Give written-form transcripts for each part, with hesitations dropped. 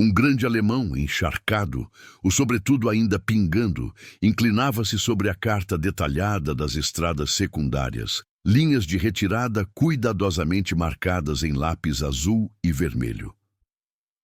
Um grande alemão, encharcado, o sobretudo ainda pingando, inclinava-se sobre a carta detalhada das estradas secundárias, linhas de retirada cuidadosamente marcadas em lápis azul e vermelho.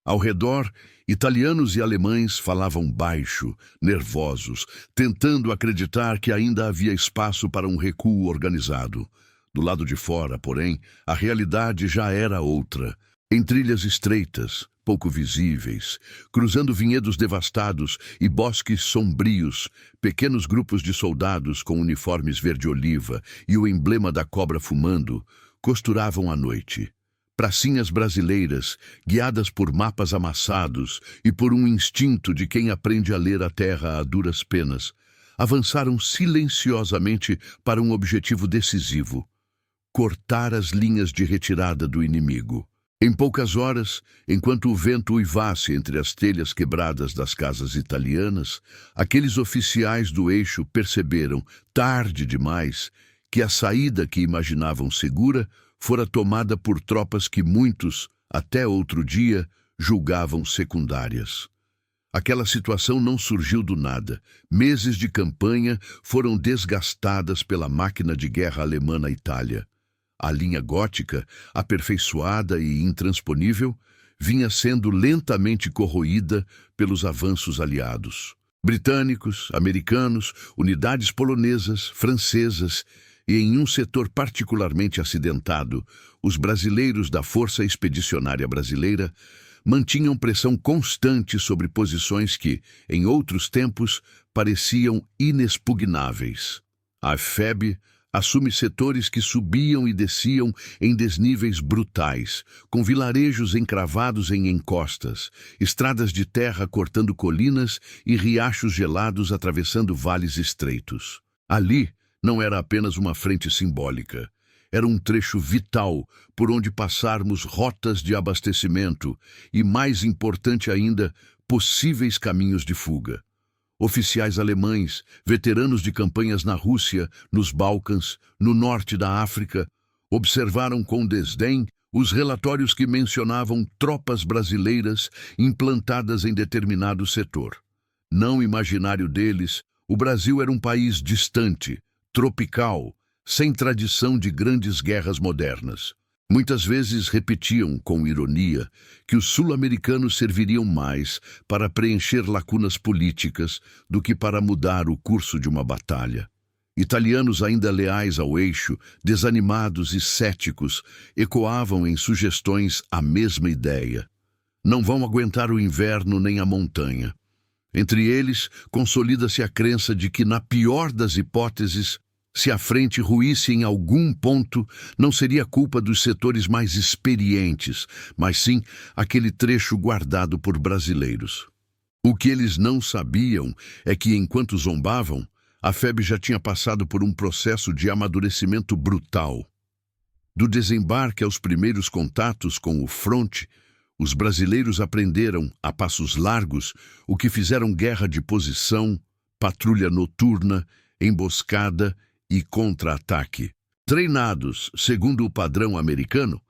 Ao redor, italianos e alemães falavam baixo, nervosos, tentando acreditar que ainda havia espaço para um recuo organizado. Do lado de fora, porém, a realidade já era outra. Em trilhas estreitas, pouco visíveis, cruzando vinhedos devastados e bosques sombrios, pequenos grupos de soldados com uniformes verde-oliva e o emblema da cobra fumando, costuravam a noite. Pracinhas brasileiras, guiadas por mapas amassados e por um instinto de quem aprende a ler a terra a duras penas, avançaram silenciosamente para um objetivo decisivo: cortar as linhas de retirada do inimigo. Em poucas horas, enquanto o vento uivasse entre as telhas quebradas das casas italianas, aqueles oficiais do eixo perceberam, tarde demais, que a saída que imaginavam segura fora tomada por tropas que muitos, até outro dia, julgavam secundárias. Aquela situação não surgiu do nada. Meses de campanha foram desgastadas pela máquina de guerra alemã na Itália. A linha gótica, aperfeiçoada e intransponível, vinha sendo lentamente corroída pelos avanços aliados. Britânicos, americanos, unidades polonesas, francesas e, em um setor particularmente acidentado, os brasileiros da Força Expedicionária Brasileira mantinham pressão constante sobre posições que, em outros tempos, pareciam inexpugnáveis. A FEB assume setores que subiam e desciam em desníveis brutais, com vilarejos encravados em encostas, estradas de terra cortando colinas e riachos gelados atravessando vales estreitos. Ali não era apenas uma frente simbólica. Era um trecho vital por onde passarmos rotas de abastecimento e, mais importante ainda, possíveis caminhos de fuga. Oficiais alemães, veteranos de campanhas na Rússia, nos Balcãs, no norte da África, observaram com desdém os relatórios que mencionavam tropas brasileiras implantadas em determinado setor. Não imaginário deles, o Brasil era um país distante, tropical, sem tradição de grandes guerras modernas. Muitas vezes repetiam, com ironia, que os sul-americanos serviriam mais para preencher lacunas políticas do que para mudar o curso de uma batalha. Italianos ainda leais ao eixo, desanimados e céticos, ecoavam em sugestões a mesma ideia. Não vão aguentar o inverno nem a montanha. Entre eles, consolida-se a crença de que, na pior das hipóteses, se a frente ruísse em algum ponto, não seria culpa dos setores mais experientes, mas sim aquele trecho guardado por brasileiros. O que eles não sabiam é que, enquanto zombavam, a FEB já tinha passado por um processo de amadurecimento brutal. Do desembarque aos primeiros contatos com o fronte, os brasileiros aprenderam, a passos largos, o que fizeram guerra de posição, patrulha noturna, emboscada e contra-ataque. Treinados, segundo o padrão americano,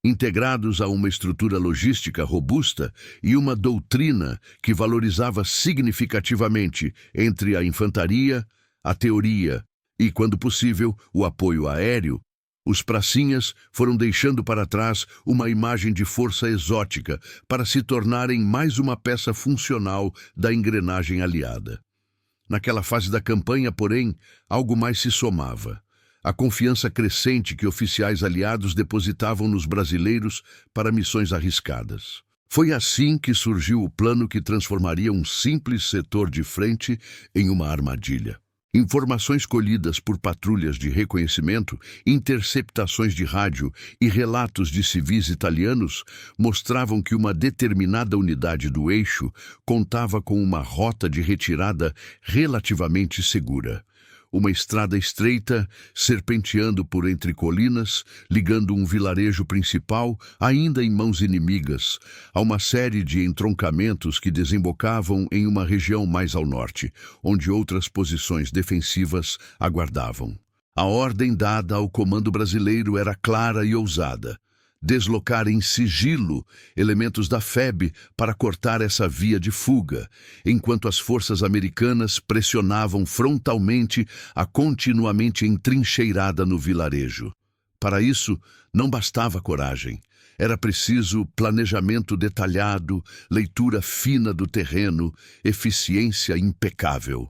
integrados a uma estrutura logística robusta e uma doutrina que valorizava significativamente entre a infantaria, a teoria e, quando possível, o apoio aéreo, os pracinhas foram deixando para trás uma imagem de força exótica para se tornarem mais uma peça funcional da engrenagem aliada. Naquela fase da campanha, porém, algo mais se somava: a confiança crescente que oficiais aliados depositavam nos brasileiros para missões arriscadas. Foi assim que surgiu o plano que transformaria um simples setor de frente em uma armadilha. Informações colhidas por patrulhas de reconhecimento, interceptações de rádio e relatos de civis italianos mostravam que uma determinada unidade do eixo contava com uma rota de retirada relativamente segura. Uma estrada estreita, serpenteando por entre colinas, ligando um vilarejo principal, ainda em mãos inimigas, a uma série de entroncamentos que desembocavam em uma região mais ao norte, onde outras posições defensivas aguardavam. A ordem dada ao comando brasileiro era clara e ousada: deslocar em sigilo elementos da FEB para cortar essa via de fuga, enquanto as forças americanas pressionavam frontalmente a continuamente entrincheirada no vilarejo. Para isso, não bastava coragem. Era preciso planejamento detalhado, leitura fina do terreno, eficiência impecável.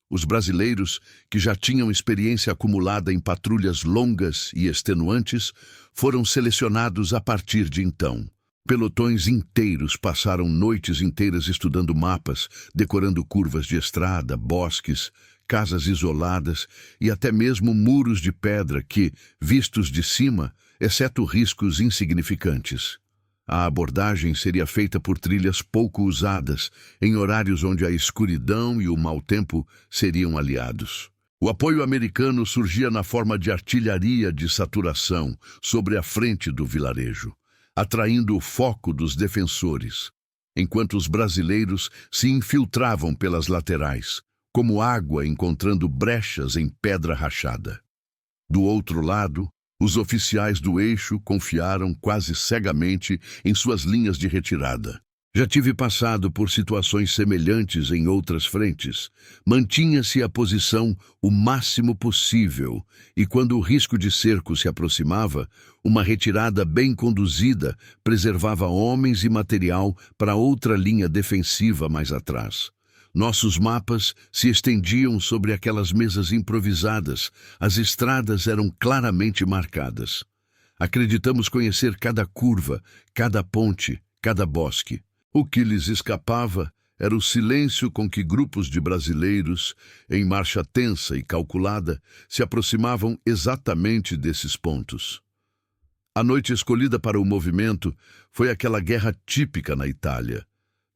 Os brasileiros, que já tinham experiência acumulada em patrulhas longas e extenuantes, foram selecionados a partir de então. Pelotões inteiros passaram noites inteiras estudando mapas, decorando curvas de estrada, bosques, casas isoladas e até mesmo muros de pedra que, vistos de cima, exceto riscos insignificantes. A abordagem seria feita por trilhas pouco usadas, em horários onde a escuridão e o mau tempo seriam aliados. O apoio americano surgia na forma de artilharia de saturação sobre a frente do vilarejo, atraindo o foco dos defensores, enquanto os brasileiros se infiltravam pelas laterais, como água encontrando brechas em pedra rachada. Do outro lado, os oficiais do eixo confiaram quase cegamente em suas linhas de retirada. Já tive passado por situações semelhantes em outras frentes. Mantinha-se a posição o máximo possível e, quando o risco de cerco se aproximava, uma retirada bem conduzida preservava homens e material para outra linha defensiva mais atrás. Nossos mapas se estendiam sobre aquelas mesas improvisadas. As estradas eram claramente marcadas. Acreditamos conhecer cada curva, cada ponte, cada bosque. O que lhes escapava era o silêncio com que grupos de brasileiros, em marcha tensa e calculada, se aproximavam exatamente desses pontos. A noite escolhida para o movimento foi aquela guerra típica na Itália.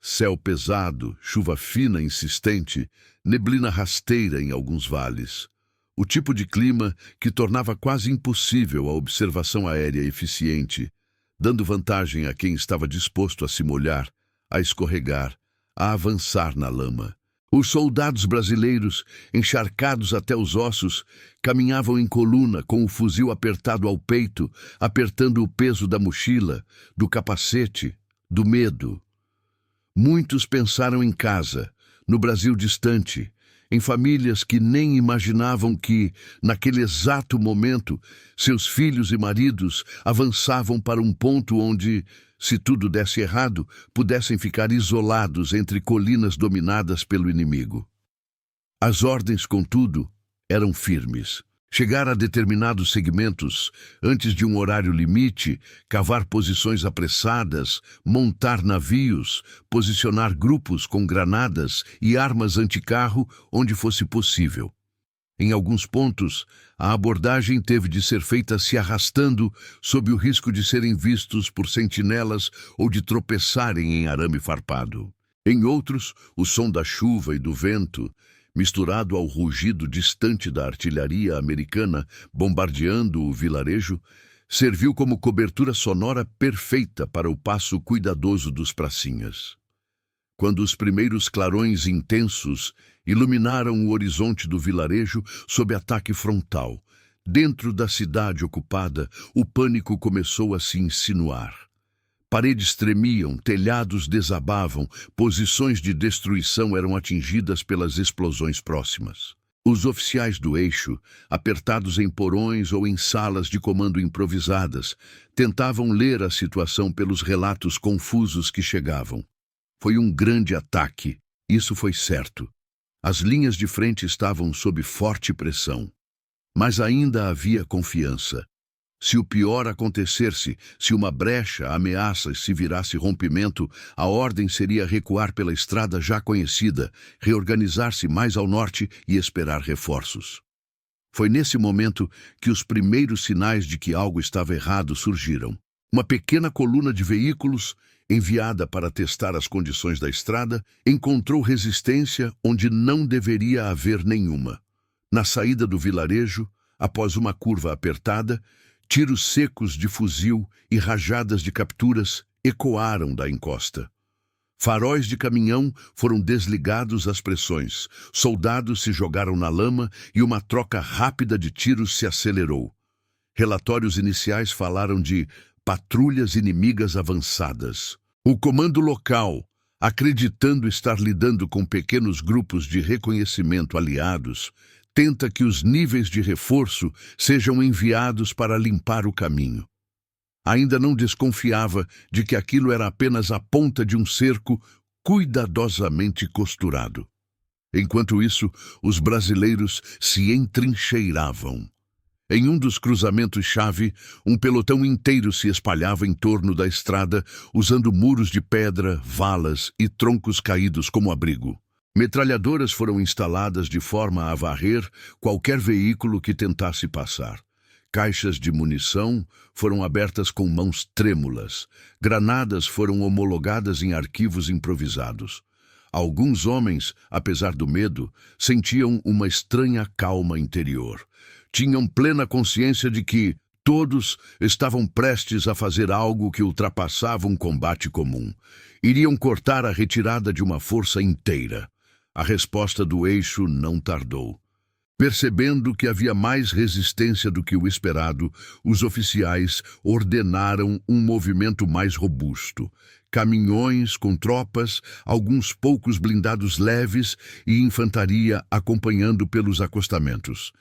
Céu pesado, chuva fina insistente, neblina rasteira em alguns vales. O tipo de clima que tornava quase impossível a observação aérea eficiente, dando vantagem a quem estava disposto a se molhar, a escorregar, a avançar na lama. Os soldados brasileiros, encharcados até os ossos, caminhavam em coluna com o fuzil apertado ao peito, apertando o peso da mochila, do capacete, do medo. Muitos pensaram em casa, no Brasil distante, em famílias que nem imaginavam que, naquele exato momento, seus filhos e maridos avançavam para um ponto onde, se tudo desse errado, pudessem ficar isolados entre colinas dominadas pelo inimigo. As ordens, contudo, eram firmes. Chegar a determinados segmentos antes de um horário limite, cavar posições apressadas, montar navios, posicionar grupos com granadas e armas anticarro onde fosse possível. Em alguns pontos, a abordagem teve de ser feita se arrastando sob o risco de serem vistos por sentinelas ou de tropeçarem em arame farpado. Em outros, o som da chuva e do vento, misturado ao rugido distante da artilharia americana bombardeando o vilarejo, serviu como cobertura sonora perfeita para o passo cuidadoso dos pracinhas. Quando os primeiros clarões intensos iluminaram o horizonte do vilarejo sob ataque frontal, dentro da cidade ocupada, o pânico começou a se insinuar. Paredes tremiam, telhados desabavam, posições de destruição eram atingidas pelas explosões próximas. Os oficiais do eixo, apertados em porões ou em salas de comando improvisadas, tentavam ler a situação pelos relatos confusos que chegavam. Foi um grande ataque, isso foi certo. As linhas de frente estavam sob forte pressão. Mas ainda havia confiança. Se o pior acontecesse, se uma brecha, ameaça se virasse rompimento, a ordem seria recuar pela estrada já conhecida, reorganizar-se mais ao norte e esperar reforços. Foi nesse momento que os primeiros sinais de que algo estava errado surgiram. Uma pequena coluna de veículos, enviada para testar as condições da estrada, encontrou resistência onde não deveria haver nenhuma. Na saída do vilarejo, após uma curva apertada, tiros secos de fuzil e rajadas de capturas ecoaram da encosta. Faróis de caminhão foram desligados às pressões, soldados se jogaram na lama e uma troca rápida de tiros se acelerou. Relatórios iniciais falaram de patrulhas inimigas avançadas. O comando local, acreditando estar lidando com pequenos grupos de reconhecimento aliados, tenta que os níveis de reforço sejam enviados para limpar o caminho. Ainda não desconfiava de que aquilo era apenas a ponta de um cerco cuidadosamente costurado. Enquanto isso, os brasileiros se entrincheiravam. Em um dos cruzamentos-chave, um pelotão inteiro se espalhava em torno da estrada, usando muros de pedra, valas e troncos caídos como abrigo. Metralhadoras foram instaladas de forma a varrer qualquer veículo que tentasse passar. Caixas de munição foram abertas com mãos trêmulas. Granadas foram homologadas em arquivos improvisados. Alguns homens, apesar do medo, sentiam uma estranha calma interior. Tinham plena consciência de que todos estavam prestes a fazer algo que ultrapassava um combate comum. Iriam cortar a retirada de uma força inteira. A resposta do eixo não tardou. Percebendo que havia mais resistência do que o esperado, os oficiais ordenaram um movimento mais robusto. Caminhões com tropas, alguns poucos blindados leves e infantaria acompanhando pelos acostamentos.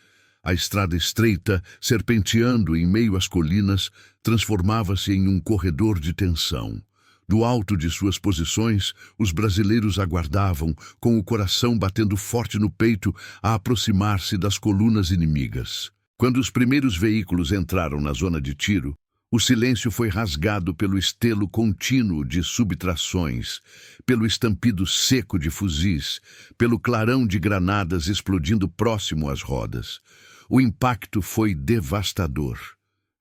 A estrada estreita, serpenteando em meio às colinas, transformava-se em um corredor de tensão. Do alto de suas posições, os brasileiros aguardavam, com o coração batendo forte no peito, a aproximar-se das colunas inimigas. Quando os primeiros veículos entraram na zona de tiro, o silêncio foi rasgado pelo estelo contínuo de subtrações, pelo estampido seco de fuzis, pelo clarão de granadas explodindo próximo às rodas. O impacto foi devastador.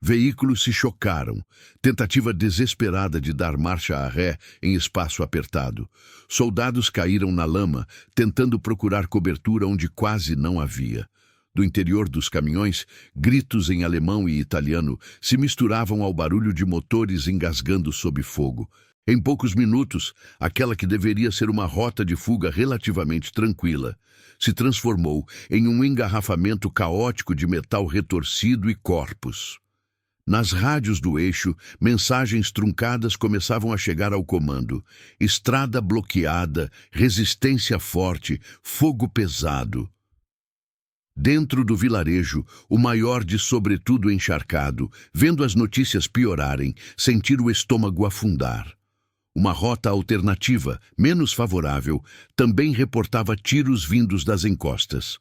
Veículos se chocaram, tentativa desesperada de dar marcha a ré em espaço apertado. Soldados caíram na lama, tentando procurar cobertura onde quase não havia. Do interior dos caminhões, gritos em alemão e italiano se misturavam ao barulho de motores engasgando sob fogo. Em poucos minutos, aquela que deveria ser uma rota de fuga relativamente tranquila, se transformou em um engarrafamento caótico de metal retorcido e corpos. Nas rádios do eixo, mensagens truncadas começavam a chegar ao comando. Estrada bloqueada, resistência forte, fogo pesado. Dentro do vilarejo, o maior de sobretudo encharcado, vendo as notícias piorarem, sentir o estômago afundar. Uma rota alternativa, menos favorável, também reportava tiros vindos das encostas.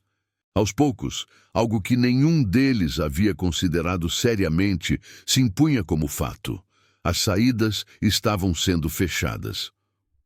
Aos poucos, algo que nenhum deles havia considerado seriamente se impunha como fato. As saídas estavam sendo fechadas.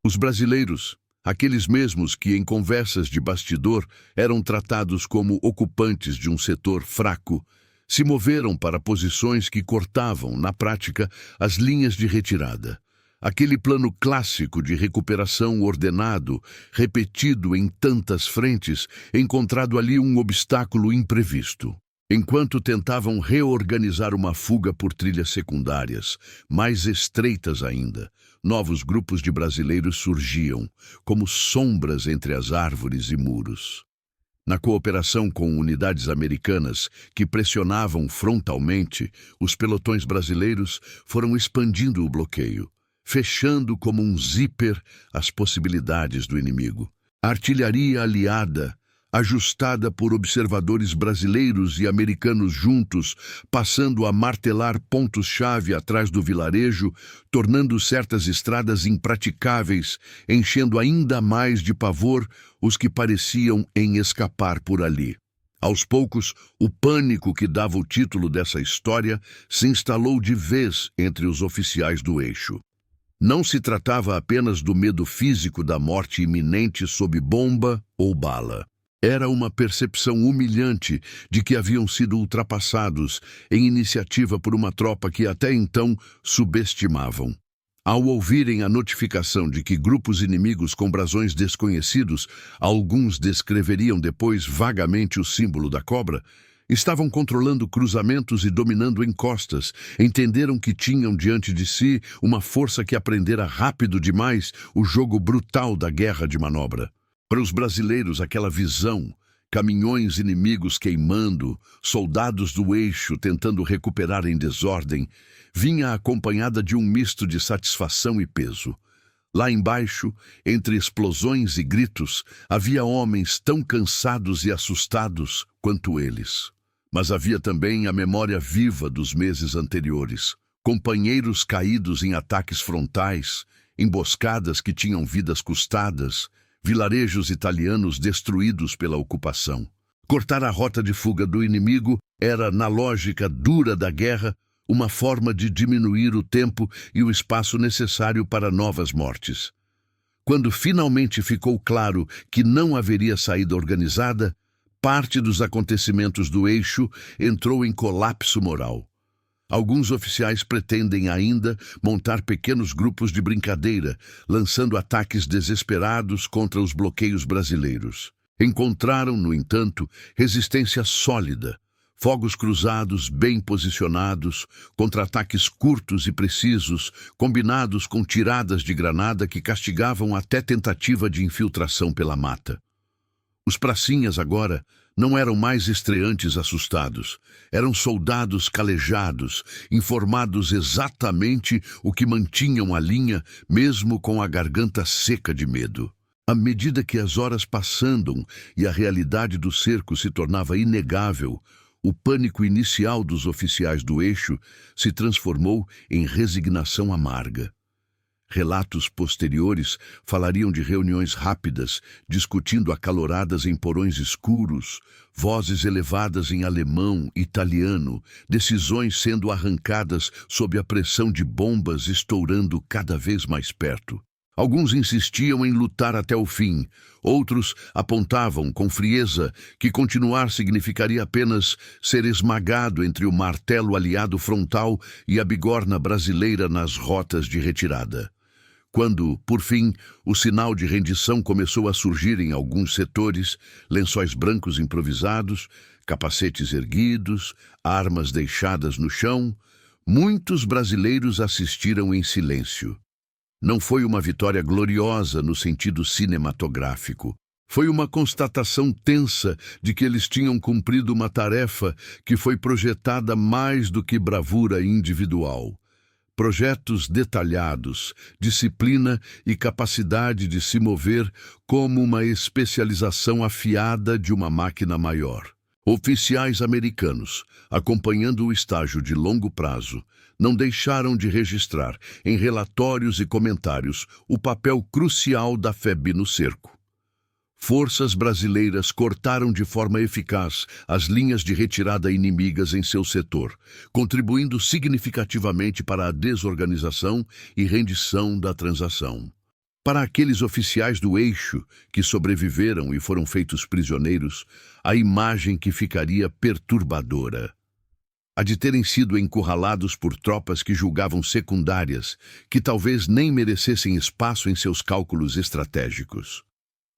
Os brasileiros, aqueles mesmos que em conversas de bastidor eram tratados como ocupantes de um setor fraco, se moveram para posições que cortavam, na prática, as linhas de retirada. Aquele plano clássico de recuperação ordenado, repetido em tantas frentes, encontrado ali um obstáculo imprevisto. Enquanto tentavam reorganizar uma fuga por trilhas secundárias, mais estreitas ainda, novos grupos de brasileiros surgiam, como sombras entre as árvores e muros. Na cooperação com unidades americanas que pressionavam frontalmente, os pelotões brasileiros foram expandindo o bloqueio, fechando como um zíper as possibilidades do inimigo. A artilharia aliada, ajustada por observadores brasileiros e americanos juntos, passando a martelar pontos-chave atrás do vilarejo, tornando certas estradas impraticáveis, enchendo ainda mais de pavor os que pareciam em escapar por ali. Aos poucos, o pânico que dava o título dessa história se instalou de vez entre os oficiais do eixo. Não se tratava apenas do medo físico da morte iminente sob bomba ou bala. Era uma percepção humilhante de que haviam sido ultrapassados em iniciativa por uma tropa que até então subestimavam. Ao ouvirem a notificação de que grupos inimigos com brasões desconhecidos, alguns descreveriam depois vagamente o símbolo da cobra, estavam controlando cruzamentos e dominando encostas, entenderam que tinham diante de si uma força que aprendera rápido demais o jogo brutal da guerra de manobra. Para os brasileiros, aquela visão, caminhões inimigos queimando, soldados do eixo tentando recuperar em desordem, vinha acompanhada de um misto de satisfação e peso. Lá embaixo, entre explosões e gritos, havia homens tão cansados e assustados quanto eles. Mas havia também a memória viva dos meses anteriores, companheiros caídos em ataques frontais, emboscadas que tinham vidas custadas, vilarejos italianos destruídos pela ocupação. Cortar a rota de fuga do inimigo era, na lógica dura da guerra, uma forma de diminuir o tempo e o espaço necessário para novas mortes. Quando finalmente ficou claro que não haveria saída organizada, parte dos acontecimentos do eixo entrou em colapso moral. Alguns oficiais pretendem ainda montar pequenos grupos de brincadeira, lançando ataques desesperados contra os bloqueios brasileiros. Encontraram, no entanto, resistência sólida, fogos cruzados bem posicionados, contra-ataques curtos e precisos, combinados com tiradas de granada que castigavam até tentativa de infiltração pela mata. Os pracinhas agora não eram mais estreantes assustados, eram soldados calejados, informados exatamente o que mantinham a linha, mesmo com a garganta seca de medo. À medida que as horas passando e a realidade do cerco se tornava inegável, o pânico inicial dos oficiais do eixo se transformou em resignação amarga. Relatos posteriores falariam de reuniões rápidas, discutindo acaloradas em porões escuros, vozes elevadas em alemão, italiano, decisões sendo arrancadas sob a pressão de bombas estourando cada vez mais perto. Alguns insistiam em lutar até o fim, outros apontavam com frieza que continuar significaria apenas ser esmagado entre o martelo aliado frontal e a bigorna brasileira nas rotas de retirada. Quando, por fim, o sinal de rendição começou a surgir em alguns setores, lençóis brancos improvisados, capacetes erguidos, armas deixadas no chão, muitos brasileiros assistiram em silêncio. Não foi uma vitória gloriosa no sentido cinematográfico. Foi uma constatação tensa de que eles tinham cumprido uma tarefa que foi projetada mais do que bravura individual. Projetos detalhados, disciplina e capacidade de se mover como uma especialização afiada de uma máquina maior. Oficiais americanos, acompanhando o estágio de longo prazo, não deixaram de registrar, em relatórios e comentários, o papel crucial da FEB no cerco. Forças brasileiras cortaram de forma eficaz as linhas de retirada inimigas em seu setor, contribuindo significativamente para a desorganização e rendição da transação. Para aqueles oficiais do eixo que sobreviveram e foram feitos prisioneiros, a imagem que ficaria perturbadora. A de terem sido encurralados por tropas que julgavam secundárias, que talvez nem merecessem espaço em seus cálculos estratégicos.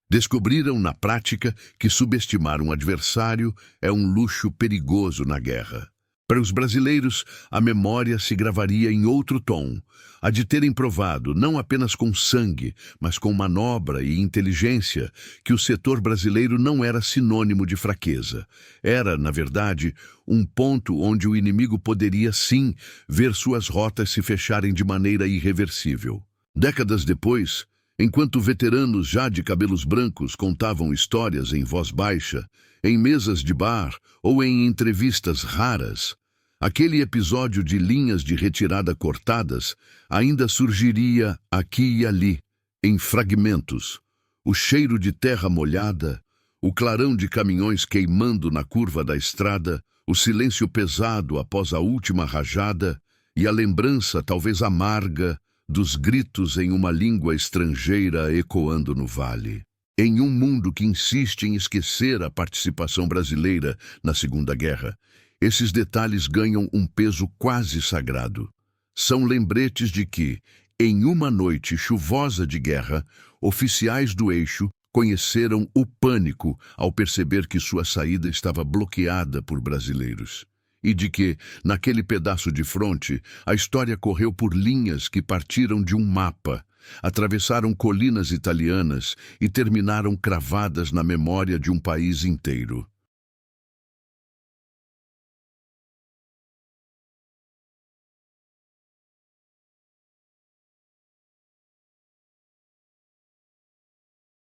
Descobriram na prática que subestimar um adversário é um luxo perigoso na guerra. Para os brasileiros, a memória se gravaria em outro tom, a de terem provado, não apenas com sangue, mas com manobra e inteligência, que o setor brasileiro não era sinônimo de fraqueza. Era, na verdade, um ponto onde o inimigo poderia, sim, ver suas rotas se fecharem de maneira irreversível. Décadas depois, enquanto veteranos já de cabelos brancos contavam histórias em voz baixa, em mesas de bar ou em entrevistas raras, aquele episódio de linhas de retirada cortadas ainda surgiria aqui e ali, em fragmentos. O cheiro de terra molhada, o clarão de caminhões queimando na curva da estrada, o silêncio pesado após a última rajada e a lembrança, talvez amarga, dos gritos em uma língua estrangeira ecoando no vale. Em um mundo que insiste em esquecer a participação brasileira na Segunda Guerra, esses detalhes ganham um peso quase sagrado. São lembretes de que, em uma noite chuvosa de guerra, oficiais do eixo conheceram o pânico ao perceber que sua saída estava bloqueada por brasileiros. E de que, naquele pedaço de fronte, a história correu por linhas que partiram de um mapa, atravessaram colinas italianas e terminaram cravadas na memória de um país inteiro.